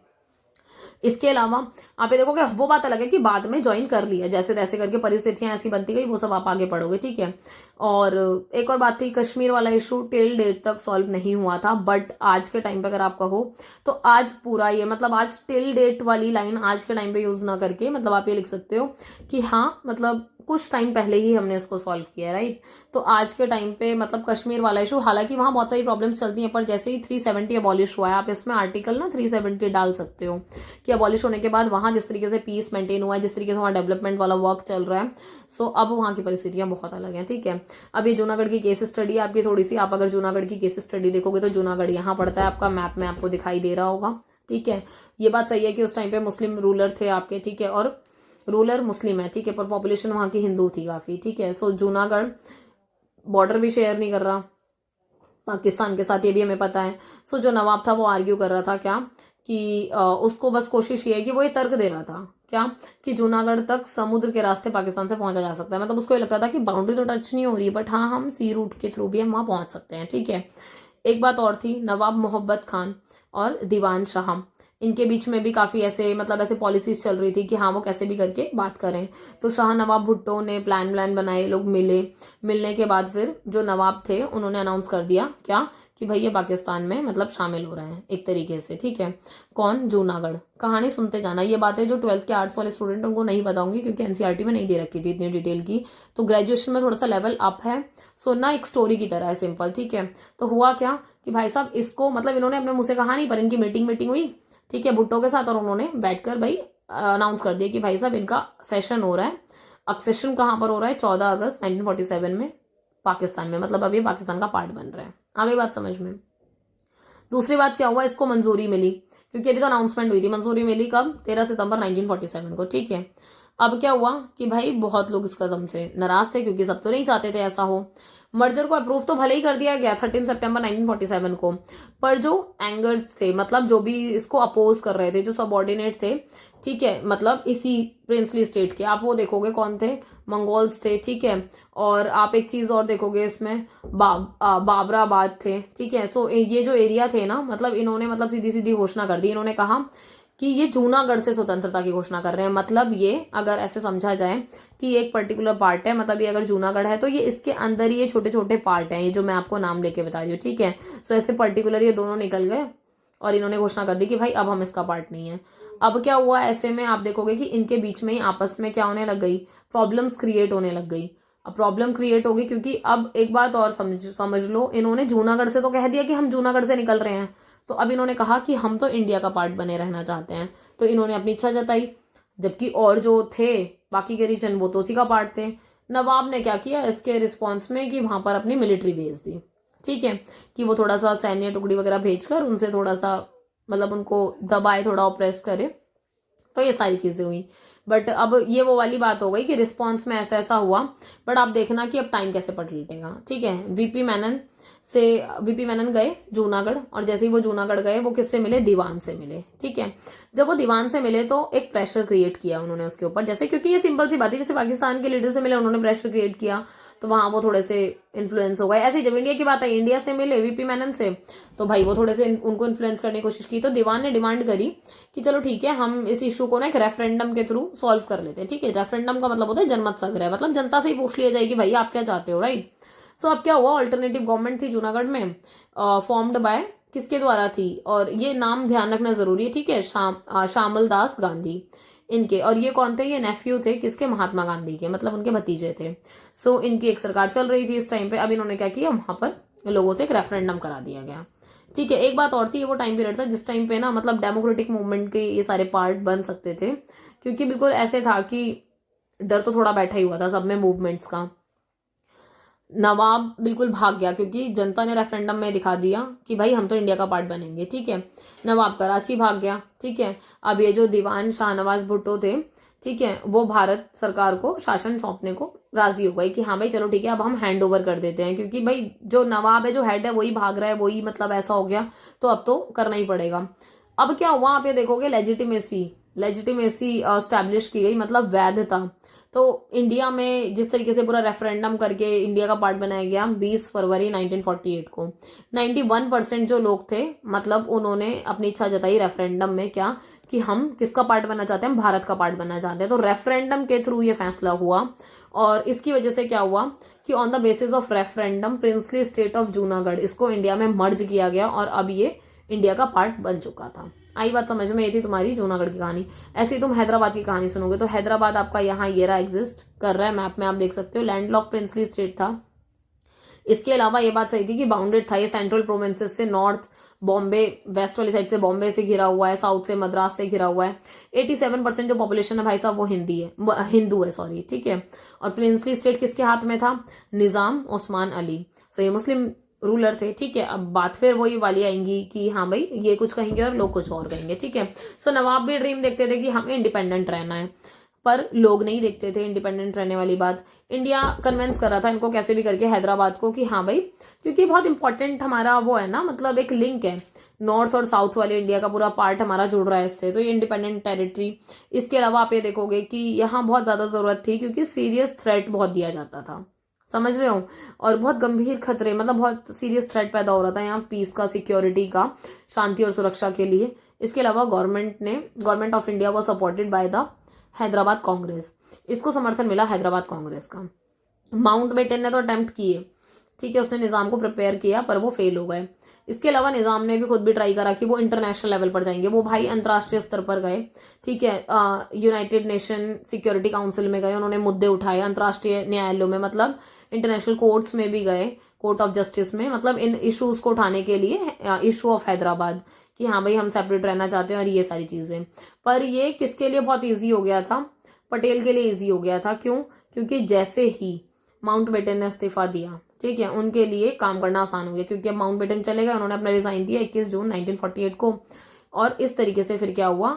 [SPEAKER 1] इसके अलावा आप ये देखोगे वो बात अलग है कि बाद में ज्वाइन कर लिया, जैसे तैसे करके परिस्थितियां ऐसी बनती गई, वो सब आप आगे पढ़ोगे, ठीक है। और एक और बात थी, कश्मीर वाला इशू टिल डेट तक सॉल्व नहीं हुआ था, बट आज के टाइम पे अगर आप कहो तो आज पूरा ये मतलब आज टिल डेट वाली लाइन आज के टाइम पे यूज ना करके मतलब आप ये लिख सकते हो कि हाँ मतलब कुछ टाइम पहले ही हमने इसको सॉल्व किया, राइट। तो आज के टाइम पे मतलब कश्मीर वाला इशू, हालांकि वहां बहुत सारी प्रॉब्लम्स चलती हैं, पर जैसे ही 370 अबॉलिश हुआ है, आप इसमें आर्टिकल ना 370 डाल सकते हो कि अबॉलिश होने के बाद वहां जिस तरीके से पीस मेंटेन हुआ है, जिस तरीके से वहां डेवलपमेंट वाला वर्क चल रहा है, सो अब वहां की परिस्थितियां बहुत अलग हैं, ठीक है। अब ये जूनागढ़ की केस स्टडी आपकी थोड़ी सी, आप अगर जूनागढ़ की केस स्टडी देखोगे तो जूनागढ़ यहाँ पड़ता है, आपका मैप में आपको दिखाई दे रहा होगा, ठीक है। ये बात सही है कि उस टाइम पे मुस्लिम रूलर थे आपके, ठीक है, और रूलर मुस्लिम है, ठीक है, पर पॉपुलेशन वहाँ की हिंदू थी काफ़ी, ठीक है। सो जूनागढ़ बॉर्डर भी शेयर नहीं कर रहा पाकिस्तान के साथ, ये भी हमें पता है। सो जो नवाब था वो आर्ग्यू कर रहा था क्या कि उसको बस कोशिश ये है कि वो ये तर्क दे रहा था क्या कि जूनागढ़ तक समुद्र के रास्ते पाकिस्तान से पहुंचा जा सकता है। मतलब उसको ये लगता था कि बाउंड्री तो टच नहीं हो रही, बट हाँ हम सी रूट के थ्रू भी हम वहाँ पहुंच सकते हैं, ठीक है। एक बात और थी, नवाब मोहब्बत खान और दीवान शाह, इनके बीच में भी काफ़ी ऐसे मतलब ऐसे पॉलिसीज चल रही थी कि हाँ वो कैसे भी करके बात करें। तो शाह नवाब भुट्टो ने प्लान बनाए, लोग मिले, मिलने के बाद फिर जो नवाब थे उन्होंने अनाउंस कर दिया क्या कि भाई ये पाकिस्तान में मतलब शामिल हो रहे हैं एक तरीके से, ठीक है। कौन? जूनागढ़। कहानी सुनते जाना, ये बातें जो 12th के आर्ट्स वाले स्टूडेंट उनको नहीं बताऊंगी क्योंकि एनसीईआरटी में नहीं दे रखी थी इतनी डिटेल की, तो ग्रेजुएशन में थोड़ा सा लेवल अप है। सुनना एक स्टोरी की तरह है, सिंपल, ठीक है। तो हुआ क्या कि भाई साहब इसको मतलब इन्होंने अपने मुंह से कहा नहीं, पर इनकी मीटिंग हुई, ठीक है, भुट्टो के साथ, और उन्होंने बैठकर भाई अनाउंस कर दिया कि भाई साहब इनका सेशन हो रहा है। अक्सेशन कहाँ पर हो रहा है? 14 अगस्त 1947 में पाकिस्तान में, मतलब अब ये पाकिस्तान का पार्ट बन रहा है। आ गई बात समझ में? दूसरी बात क्या हुआ, इसको मंजूरी मिली क्योंकि अभी तो अनाउंसमेंट हुई थी। मंजूरी मिली कब? 13 सितंबर 1947 को, ठीक है। अब क्या हुआ कि भाई बहुत लोग इस कदम से नाराज थे क्योंकि सब तो नहीं चाहते थे ऐसा हो। मर्जर को अप्रूव तो भले ही कर दिया गया 13 सितंबर 1947 को, पर जो एंगर्स थे, मतलब जो भी इसको अपोज कर रहे थे, जो सबऑर्डिनेट थे, ठीक है, मतलब इसी प्रिंसली स्टेट के, आप वो देखोगे कौन थे? मंगोल्स थे, ठीक है। और आप एक चीज और देखोगे इसमें, बाबराबाद थे, ठीक है। सो ये जो एरिया थे ना, मतलब इन्होंने मतलब सीधी सीधी घोषणा कर दी। इन्होंने कहा कि ये जूनागढ़ से स्वतंत्रता की घोषणा कर रहे हैं। मतलब ये अगर ऐसे समझा जाए कि एक पर्टिकुलर पार्ट है, मतलब ये अगर जूनागढ़ है तो ये इसके अंदर ही ये छोटे छोटे पार्ट हैं, ये जो मैं आपको नाम लेके बता रही हूँ, ठीक है। सो ऐसे पर्टिकुलर ये दोनों निकल गए और इन्होंने घोषणा कर दी कि भाई अब हम इसका पार्ट नहीं है। अब क्या हुआ, ऐसे में आप देखोगे कि इनके बीच में ही आपस में क्या होने लग गई? प्रॉब्लम्स क्रिएट होने लग गई। अब प्रॉब्लम क्रिएट होगी क्योंकि अब एक बात और समझ लो, इन्होंने जूनागढ़ से तो कह दिया कि हम जूनागढ़ से निकल रहे हैं, तो अब इन्होंने कहा कि हम तो इंडिया का पार्ट बने रहना चाहते हैं। तो इन्होंने अपनी इच्छा जताई, जबकि और जो थे बाकी के रीजन वो तो उसी का पार्ट थे। नवाब ने क्या किया इसके रिस्पॉन्स में कि वहां पर अपनी मिलिट्री भेज दी, ठीक है, कि वो थोड़ा सा सैन्य टुकड़ी वगैरह भेजकर उनसे थोड़ा सा मतलब उनको दबाए, थोड़ा ऑप्रेस करे। तो ये सारी चीजें हुई। बट अब ये वो वाली बात हो गई कि रिस्पॉन्स में ऐसा ऐसा हुआ, बट आप देखना कि अब टाइम कैसे पलटेगा, ठीक है। वीपी मेनन गए जूनागढ़, और जैसे ही वो जूनागढ़ गए वो किससे मिले? दीवान से मिले, ठीक है। जब वो दीवान से मिले तो एक प्रेशर क्रिएट किया उन्होंने उसके ऊपर, जैसे क्योंकि ये सिंपल सी बात है, जैसे पाकिस्तान के लीडर से मिले उन्होंने प्रेशर क्रिएट किया, तो वहां वो थोड़े से इन्फ्लुएंस हो गए। ऐसे जब इंडिया की बात है, इंडिया से मिले वीपी मेनन से, तो भाई वो थोड़े से उनको इन्फ्लुएंस करने की कोशिश की। तो दीवान ने डिमांड करी कि चलो ठीक है, हम इस इशू को ना एक रेफरेंडम के थ्रू सॉल्व कर लेते हैं, ठीक है। रेफरेंडम का मतलब होता है जनमत संग्रह, मतलब जनता से ही पूछ लिया जाए कि भाई आप क्या चाहते हो, राइट। सो अब क्या हुआ, ऑल्टरनेटिव गवर्नमेंट थी जूनागढ़ में, फॉर्म्ड बाय किसके द्वारा थी, और ये नाम ध्यान रखना जरूरी है, ठीक है, श्यामल दास गांधी इनके। और ये कौन थे? ये नेफ्यू थे किसके? महात्मा गांधी के, मतलब उनके भतीजे थे। सो इनकी एक सरकार चल रही थी इस टाइम पे। अब इन्होंने क्या किया, वहां पर लोगों से एक रेफरेंडम करा दिया गया, ठीक है। एक बात और थी, ये वो टाइम पीरियड था जिस टाइम पे ना मतलब डेमोक्रेटिक मूवमेंट के ये सारे पार्ट बन सकते थे, क्योंकि बिल्कुल ऐसे था कि डर तो थोड़ा बैठा ही हुआ था सब में मूवमेंट्स का। नवाब बिल्कुल भाग गया क्योंकि जनता ने रेफरेंडम में दिखा दिया कि भाई हम तो इंडिया का पार्ट बनेंगे, ठीक है। नवाब कराची भाग गया, ठीक है। अब ये जो दीवान शाहनवाज भुट्टो थे, ठीक है, वो भारत सरकार को शासन सौंपने को राजी हो गए कि हाँ भाई चलो ठीक है, अब हम हैंड ओवर कर देते हैं, क्योंकि भाई जो नवाब है, जो हेड है, वही भाग रहा है, वही मतलब ऐसा हो गया, तो अब तो करना ही पड़ेगा। अब क्या हुआ, आप ये देखोगे लेजिटिमेसी स्टैब्लिश की गई, मतलब वैधता। तो इंडिया में जिस तरीके से पूरा रेफरेंडम करके इंडिया का पार्ट बनाया गया 20 फरवरी 1948 को, 91% जो लोग थे, मतलब उन्होंने अपनी इच्छा जताई रेफरेंडम में क्या कि हम किसका पार्ट बनना चाहते हैं? भारत का पार्ट बनना चाहते हैं। तो रेफरेंडम के थ्रू ये फैसला हुआ, और इसकी वजह से क्या हुआ कि on the basis of referendum princely state of Junagadh इसको इंडिया में मर्ज किया गया, और अब ये इंडिया का पार्ट बन चुका था। आई बात समझ में? ये थी तुम्हारी जूनागढ़ की कहानी। ऐसे ही तुम हैदराबाद की कहानी सुनोगे तो हैदराबाद आपका यहाँ ये रहा, एग्जिस्ट कर रहा है, मैप में आप देख सकते हो, लैंडलॉक प्रिंसली स्टेट था। इसके अलावा ये बात सही थी कि बाउंडेड था ये सेंट्रल प्रोविंसेस से, नॉर्थ बॉम्बे, वेस्ट वाली साइड से बॉम्बे से घिरा हुआ है, साउथ से मद्रास से घिरा हुआ है। 87% जो पॉपुलेशन है भाई साहब वो हिंदू है, सॉरी, ठीक है। और प्रिंसली स्टेट किसके हाथ में था? निजाम उस्मान अली। सो ये मुस्लिम रूलर थे, ठीक है। अब बात फिर वही वाली आएंगी कि हाँ भाई ये कुछ कहेंगे और लोग कुछ और कहेंगे, ठीक है। सो नवाब भी ड्रीम देखते थे कि हमें इंडिपेंडेंट रहना है। पर लोग नहीं देखते थे इंडिपेंडेंट रहने वाली बात। इंडिया कन्विंस कर रहा था इनको कैसे भी करके हैदराबाद को कि हाँ भाई, क्योंकि बहुत इंपॉर्टेंट हमारा वो है ना, मतलब एक लिंक है, नॉर्थ और साउथ वाले इंडिया का पूरा पार्ट हमारा जुड़ रहा है इससे, तो ये इंडिपेंडेंट टेरिटरी। इसके अलावा आप ये देखोगे कि यहाँ बहुत ज़्यादा ज़रूरत थी क्योंकि सीरियस थ्रेट बहुत दिया जाता था, समझ रहे हो, और बहुत गंभीर खतरे, मतलब बहुत सीरियस थ्रेट पैदा हो रहा था यहाँ पीस का, सिक्योरिटी का, शांति और सुरक्षा के लिए। इसके अलावा government of India was supported by the Hyderabad Congress, इसको समर्थन मिला हैदराबाद कांग्रेस का। माउंट बेटन ने तो अटेम्प्ट किए, ठीक है, उसने निज़ाम को प्रिपेयर किया पर वो फेल हो गए। इसके अलावा निज़ाम ने भी खुद भी ट्राई करा कि वो इंटरनेशनल लेवल पर जाएंगे, वो भाई अंतर्राष्ट्रीय स्तर पर गए, ठीक है, यूनाइटेड नेशन सिक्योरिटी काउंसिल में गए, उन्होंने मुद्दे उठाए अंतर्राष्ट्रीय न्यायालयों में, मतलब इंटरनेशनल कोर्ट्स में भी गए, कोर्ट ऑफ जस्टिस में, मतलब इन इश्यूज को उठाने के लिए, इशू ऑफ हैदराबाद कि हाँ भाई हम सेपरेट रहना चाहते हैं और ये सारी चीज़ें। पर ये किसके लिए बहुत ईजी हो गया था? पटेल के लिए ईजी हो गया था। क्यों? क्योंकि जैसे ही माउंट बेटन ने इस्तीफा दिया, ठीक है, उनके लिए काम करना आसान हो गया, क्योंकि अब माउंट बेटन चले गए, उन्होंने अपना रिजाइन दिया 21 जून 1948 को। और इस तरीके से फिर क्या हुआ,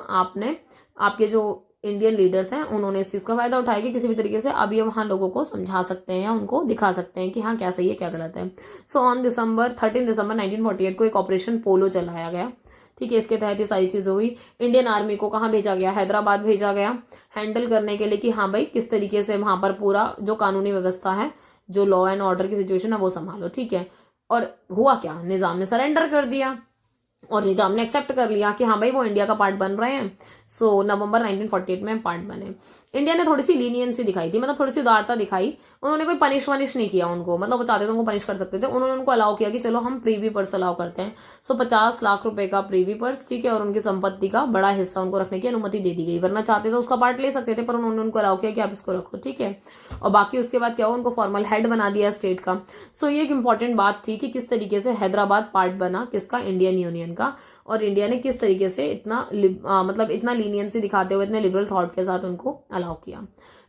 [SPEAKER 1] आपके जो इंडियन लीडर्स हैं उन्होंने इस चीज़ का फायदा उठाया कि किसी भी तरीके से अब ये वहाँ लोगों को समझा सकते हैं या उनको दिखा सकते हैं कि हाँ क्या सही है क्या गलत है। सो ऑन 13 दिसंबर 1948 को एक ऑपरेशन पोलो चलाया गया, ठीक है, इसके तहत ये सारी चीज़ें हुई। इंडियन आर्मी को कहाँ भेजा गया? हैदराबाद भेजा गया, हैंडल करने के लिए कि हाँ भाई किस तरीके से वहाँ पर पूरा जो कानूनी व्यवस्था है, जो लॉ एंड ऑर्डर की सिचुएशन है वो संभालो, ठीक है। और हुआ क्या, निज़ाम ने सरेंडर कर दिया और निजाम ने एक्सेप्ट कर लिया कि हाँ भाई वो इंडिया का पार्ट बन रहे हैं। सो नवंबर 1948 में पार्ट बने। इंडिया ने थोड़ी सी लीनियंसी दिखाई थी, मतलब थोड़ी सी उदारता दिखाई, उन्होंने कोई पनिश वनिश नहीं किया उनको, मतलब वो चाहते थे उनको पनिश कर सकते थे, उन्होंने उनको अलाउ किया कि चलो हम प्रीवी पर्स अलाउ करते हैं। सो 50 लाख रुपए का प्रीवी पर्स, ठीक है, और उनकी संपत्ति का बड़ा हिस्सा उनको रखने की अनुमति दे दी गई, वरना चाहते तो उसका पार्ट ले सकते थे, पर उन्होंने उनको अलाउ किया कि आप इसको रखो, ठीक है। और बाकी उसके बाद क्या हुआ, उनको फॉर्मल हेड बना दिया स्टेट का। सो ये एक इंपॉर्टेंट बात थी कि किस तरीके से हैदराबाद पार्ट बना किसका, इंडियन यूनियन का, और इंडिया ने किस तरीके से मतलब इतना लीनियंसी दिखाते हुए, इतने लिबरल थॉट के साथ उनको अलाउ किया।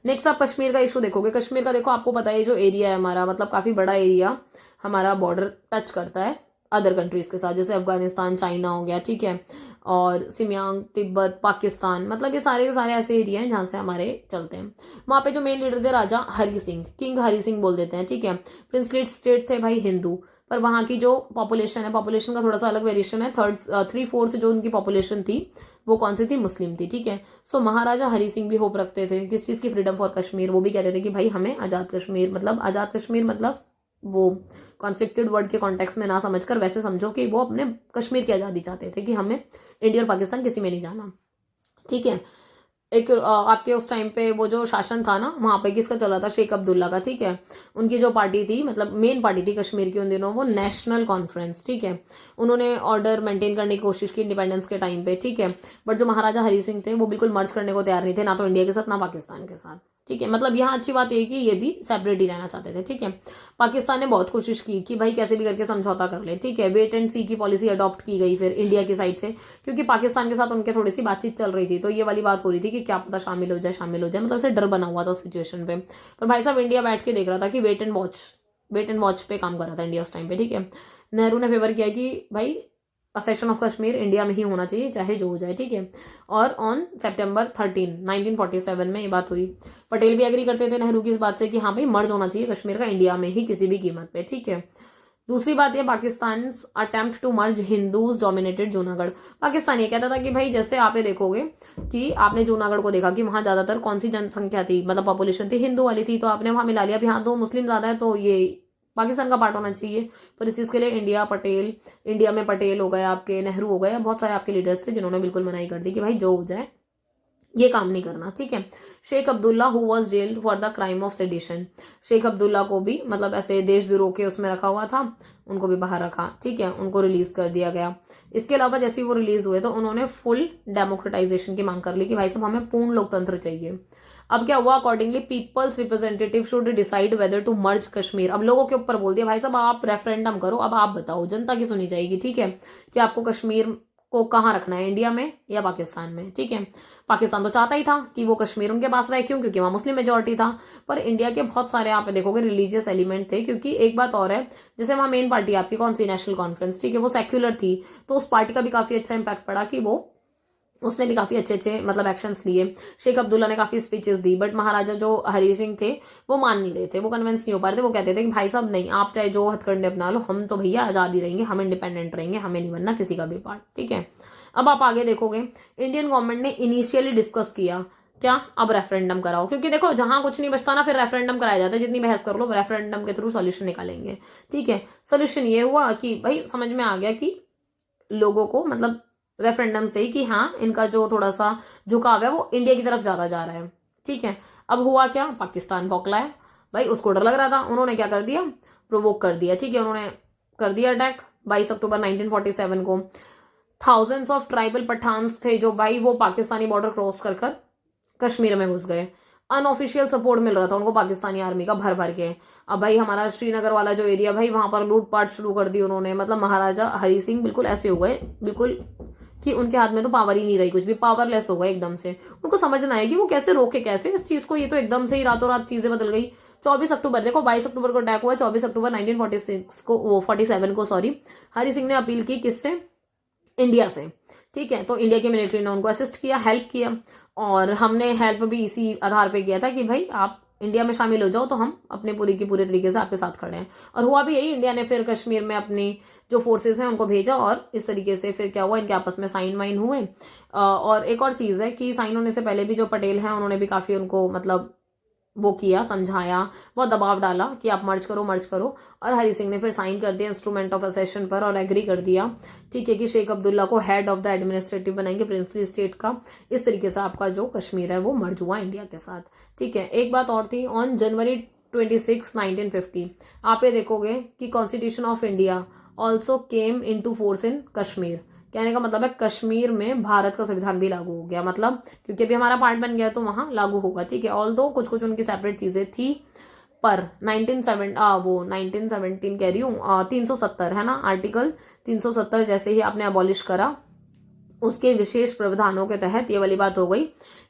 [SPEAKER 1] नेक्स्ट आप कश्मीर का इशू देखोगे। कश्मीर का देखो, आपको पता है जो एरिया है हमारा, मतलब काफी बड़ा एरिया हमारा बॉर्डर टच करता है अदर कंट्रीज के साथ, जैसे अफगानिस्तान, चाइना हो गया, ठीक है, और सिमियांग, तिब्बत, पाकिस्तान, मतलब ये सारे के सारे ऐसे एरिया हैं जहाँ से हमारे चलते हैं। वहाँ पे जो मेन लीडर थे राजा हरी सिंह, किंग हरी सिंह बोल देते हैं, ठीक है। प्रिंसली स्टेट थे भाई हिंदू, पर वहाँ की जो पॉपुलेशन है, पॉपुलेशन का थोड़ा सा अलग वेरिएशन है, 3/4 जो उनकी पॉपुलेशन थी वो कौन सी थी, मुस्लिम थी, ठीक है। सो महाराजा हरी सिंह भी होप रखते थे किस चीज़ की, फ्रीडम फॉर कश्मीर। वो भी कहते थे कि भाई हमें आज़ाद कश्मीर, मतलब वो कॉन्फ्लिक्टेड वर्ड के कॉन्टेक्स्ट में ना समझकर वैसे समझो कि वो अपने कश्मीर की आज़ादी चाहते थे कि हमें इंडिया और पाकिस्तान किसी में नहीं जाना, ठीक है। एक आपके उस टाइम पे वो जो शासन था ना वहाँ पे किसका चला था, शेख अब्दुल्ला का, ठीक है। उनकी जो पार्टी थी, मतलब मेन पार्टी थी कश्मीर की उन दिनों, वो नेशनल कॉन्फ्रेंस, ठीक है। उन्होंने ऑर्डर मेंटेन करने की कोशिश की इंडिपेंडेंस के टाइम पे, ठीक है। बट जो महाराजा हरी सिंह थे वो बिल्कुल मर्ज करने को तैयार नहीं थे, ना तो इंडिया के साथ ना पाकिस्तान के साथ, ठीक है। मतलब यहाँ अच्छी बात ये कि ये भी सेपरेट ही रहना चाहते थे, ठीक है। पाकिस्तान ने बहुत कोशिश की कि भाई कैसे भी करके समझौता कर ले, ठीक है। वेट एंड सी की पॉलिसी अडॉप्ट की गई फिर इंडिया की साइड से, क्योंकि पाकिस्तान के साथ उनके थोड़ी सी बातचीत चल रही थी, तो ये वाली बात हो रही थी कि क्या पता शामिल हो जाए, मतलब से डर बना हुआ था उस सिचुएशन पे। पर भाई साहब इंडिया बैठ के देख रहा था कि वेट एंड वॉच पे काम कर रहा था इंडिया उस टाइम पे, ठीक है। नेहरू ने फेवर किया कि भाई सेशन ऑफ कश्मीर इंडिया में ही होना चाहिए चाहे जो हो जाए, ठीक है। और ऑन September 13, 1947 में ये बात हुई। पटेल भी एग्री करते थे नेहरू की इस बात से कि हाँ भाई मर्ज होना चाहिए कश्मीर का इंडिया में ही किसी भी कीमत पे, ठीक है। दूसरी बात ये, Pakistan attempt to merge Hindus dominated Junagadh. Pakistan ये कहता था कि भाई जैसे आप ये देखोगे कि आपने जूनागढ़ को देखा कि वहाँ ज्यादातर कौन सी जनसंख्या थी, मतलब पॉपुलेशन थी हिंदू वाली थी, तो आपने वहाँ मिला लिया, अभी हाँ तो मुस्लिम ज्यादा है तो ये पाकिस्तान का पार्ट होना चाहिए। पर इस चीज़ के लिए इंडिया में पटेल हो गए, आपके नेहरू हो गए, बहुत सारे आपके लीडर्स थे जिन्होंने बिल्कुल मनाही कर दी कि भाई जो हो जाए ये काम नहीं करना, ठीक है। Sheikh Abdullah who was jailed for the crime of sedition. Sheikh Abdullah को भी मतलब ऐसे देशद्रोह के उसमें रखा हुआ था, उनको भी बाहर रखा, ठीक है, उनको रिलीज कर दिया गया। इसके अलावा जैसे ही वो रिलीज हुए तो उन्होंने फुल डेमोक्रेटाइजेशन की मांग कर ली कि भाई साहब हमें पूर्ण लोकतंत्र चाहिए। अब क्या हुआ, accordingly peoples representative should decide whether to merge Kashmir. अब लोगों के ऊपर बोल दिया भाई साहब आप रेफरेंडम करो, अब आप बताओ, जनता की सुनी जाएगी, ठीक है, कि आपको कश्मीर को कहाँ रखना है, इंडिया में या पाकिस्तान में, ठीक है। पाकिस्तान तो चाहता ही था कि वो कश्मीर उनके पास रहे, क्यों, क्योंकि वहाँ मुस्लिम मेजोरिटी था। पर इंडिया के बहुत सारे आप देखोगे रिलीजियस एलिमेंट थे, क्योंकि एक बात और है, जैसे वहाँ मेन पार्टी आपकी कौन सी, नेशनल कॉन्फ्रेंस, ठीक है, वो सेक्युलर थी, तो उस पार्टी का भी काफी अच्छा इंपैक्ट पड़ा कि वो उसने भी काफ़ी अच्छे अच्छे मतलब एक्शंस लिए। शेख अब्दुल्ला ने काफ़ी स्पीचेस दी, बट महाराजा जो हरी सिंह थे वो मान नहीं रहे थे, वो कन्विंस नहीं हो पा रहे थे। वो कहते थे कि भाई साहब नहीं, आप चाहे जो हथकंडे अपना लो, हम तो भैया आज़ादी रहेंगे, हम इंडिपेंडेंट रहेंगे, हमें नहीं बनना किसी का भी पार्ट, ठीक है। अब आप आगे देखोगे, इंडियन गवर्नमेंट ने इनिशियली डिस्कस किया क्या, अब रेफरेंडम कराओ, क्योंकि देखो जहां कुछ नहीं बचता ना फिर रेफरेंडम कराया जाता है, जितनी बहस कर लो रेफरेंडम के थ्रू सॉल्यूशन निकालेंगे, ठीक है। सोल्यूशन ये हुआ कि भाई समझ में आ गया कि लोगों को मतलब रेफरेंडम से ही कि हाँ इनका जो थोड़ा सा झुकाव है वो इंडिया की तरफ ज्यादा जा रहा है, ठीक है। अब हुआ क्या, पाकिस्तान बौखला है भाई, उसको डर लग रहा था, उन्होंने क्या कर दिया, प्रोवोक कर दिया, ठीक है। उन्होंने कर दिया अटैक 22 अक्टूबर 1947 को। थाउजेंड्स ऑफ ट्राइबल पठान्स थे जो भाई वो पाकिस्तानी बॉर्डर क्रॉस कर कर कश्मीर में घुस गए। अनऑफिशियल सपोर्ट मिल रहा था उनको पाकिस्तानी आर्मी का भर भर के। अब भाई हमारा श्रीनगर वाला जो एरिया, भाई वहां पर लूटपाट शुरू कर दी उन्होंने। मतलब महाराजा हरी सिंह बिल्कुल ऐसे हो गए, बिल्कुल कि उनके हाथ में तो पावर ही नहीं रही, कुछ भी पावरलेस हो गए एकदम से। उनको समझना है कि वो कैसे रोके कैसे इस चीज को, ये तो एकदम से ही रातों रात चीजें बदल गई। 24 अक्टूबर देखो, 22 अक्टूबर को अटैक हुआ, 24 अक्टूबर 1946 को, वो 47 को सॉरी, हरी सिंह ने अपील की किससे, इंडिया से, ठीक है। तो इंडिया की मिलिट्री ने उनको असिस्ट किया, हेल्प किया, और हमने हेल्प भी इसी आधार पे किया था कि भाई आप इंडिया में शामिल हो जाओ तो हम अपने पूरी की पूरे तरीके से आपके साथ खड़े हैं। और हुआ भी यही, इंडिया ने फिर कश्मीर में अपनी जो फोर्सेस हैं उनको भेजा, और इस तरीके से फिर क्या हुआ, इनके आपस में साइन वाइन हुए। और एक और चीज़ है कि साइन होने से पहले भी जो पटेल हैं उन्होंने भी काफ़ी उनको मतलब वो किया, समझाया, बहुत दबाव डाला कि आप मर्ज करो मर्ज करो। और हरी सिंह ने फिर साइन कर दिया इंस्ट्रूमेंट ऑफ असेशन पर, और एग्री कर दिया, ठीक है, कि शेख अब्दुल्ला को हेड ऑफ द एडमिनिस्ट्रेटिव बनाएंगे प्रिंसली स्टेट का। इस तरीके से आपका जो कश्मीर है वो मर्ज हुआ इंडिया के साथ, ठीक है। एक बात और थी, ऑन जनवरी 26 1950 आप ये देखोगे कि constitution of India also came into force in Kashmir. कहने का मतलब है कश्मीर में भारत का संविधान भी लागू हो गया, मतलब क्योंकि अभी हमारा पार्ट बन गया तो वहां लागू होगा, ठीक है। ऑल दो कुछ कुछ उनकी सेपरेट चीजें थी, पर 1917 कह रही हूँ 370 है ना, आर्टिकल 370 जैसे ही आपने अबॉलिश करा, उसके विशेष प्रावधानों के तहत ये वाली बात हो गई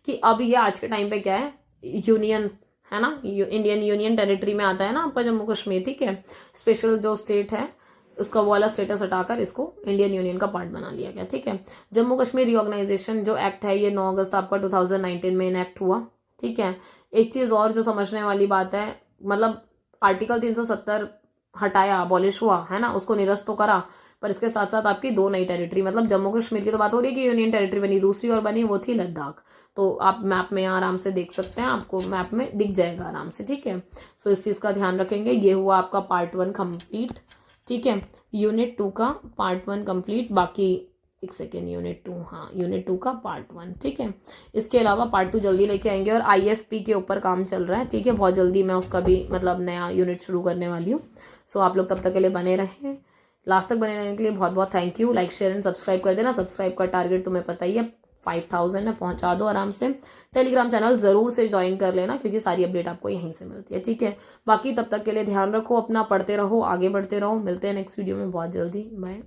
[SPEAKER 1] कि अब ये आज के टाइम पे क्या है, यूनियन है ना, इंडियन यूनियन टेरिटरी में आता है ना आपका जम्मू कश्मीर, ठीक है। स्पेशल जो स्टेट है उसका वो वाला स्टेटस हटाकर इसको इंडियन यूनियन का पार्ट बना लिया गया, ठीक है। जम्मू कश्मीर रिऑर्गेनाइजेशन जो एक्ट है ये 9 अगस्त आपका 2019 में इनेक्ट हुआ, ठीक है। एक चीज और जो समझने वाली बात है, मतलब आर्टिकल 370 हटाया, अबॉलिश हुआ है ना, उसको निरस्त तो करा, पर इसके साथ साथ आपकी दो नई टेरिटरी, मतलब जम्मू कश्मीर की तो बात हो रही है कि यूनियन टेरिटरी बनी, दूसरी और बनी वो थी लद्दाख। तो आप मैप में आराम से देख सकते हैं, आपको मैप में दिख जाएगा आराम से, ठीक है। सो इस चीज का ध्यान रखेंगे। ये हुआ आपका पार्ट 1 कंप्लीट, ठीक है। यूनिट 2 का पार्ट 1 कंप्लीट, बाकी एक सेकेंड, यूनिट 2, हाँ यूनिट 2 का पार्ट 1, ठीक है। इसके अलावा पार्ट 2 जल्दी लेके आएंगे, और IFP के ऊपर काम चल रहा है, ठीक है। बहुत जल्दी मैं उसका भी मतलब नया यूनिट शुरू करने वाली हूँ। सो आप लोग तब तक के लिए बने रहें, लास्ट तक बने रहने के लिए बहुत बहुत thank you. Like share and subscribe कर देना। सब्सक्राइब का टारगेट तुम्हें पता ही है 5000 है, पहुंचा दो आराम से। टेलीग्राम चैनल जरूर से ज्वाइन कर लेना क्योंकि सारी अपडेट आपको यहीं से मिलती है, ठीक है। बाकी तब तक के लिए ध्यान रखो अपना, पढ़ते रहो, आगे बढ़ते रहो। मिलते हैं नेक्स्ट वीडियो में बहुत जल्दी, बाय।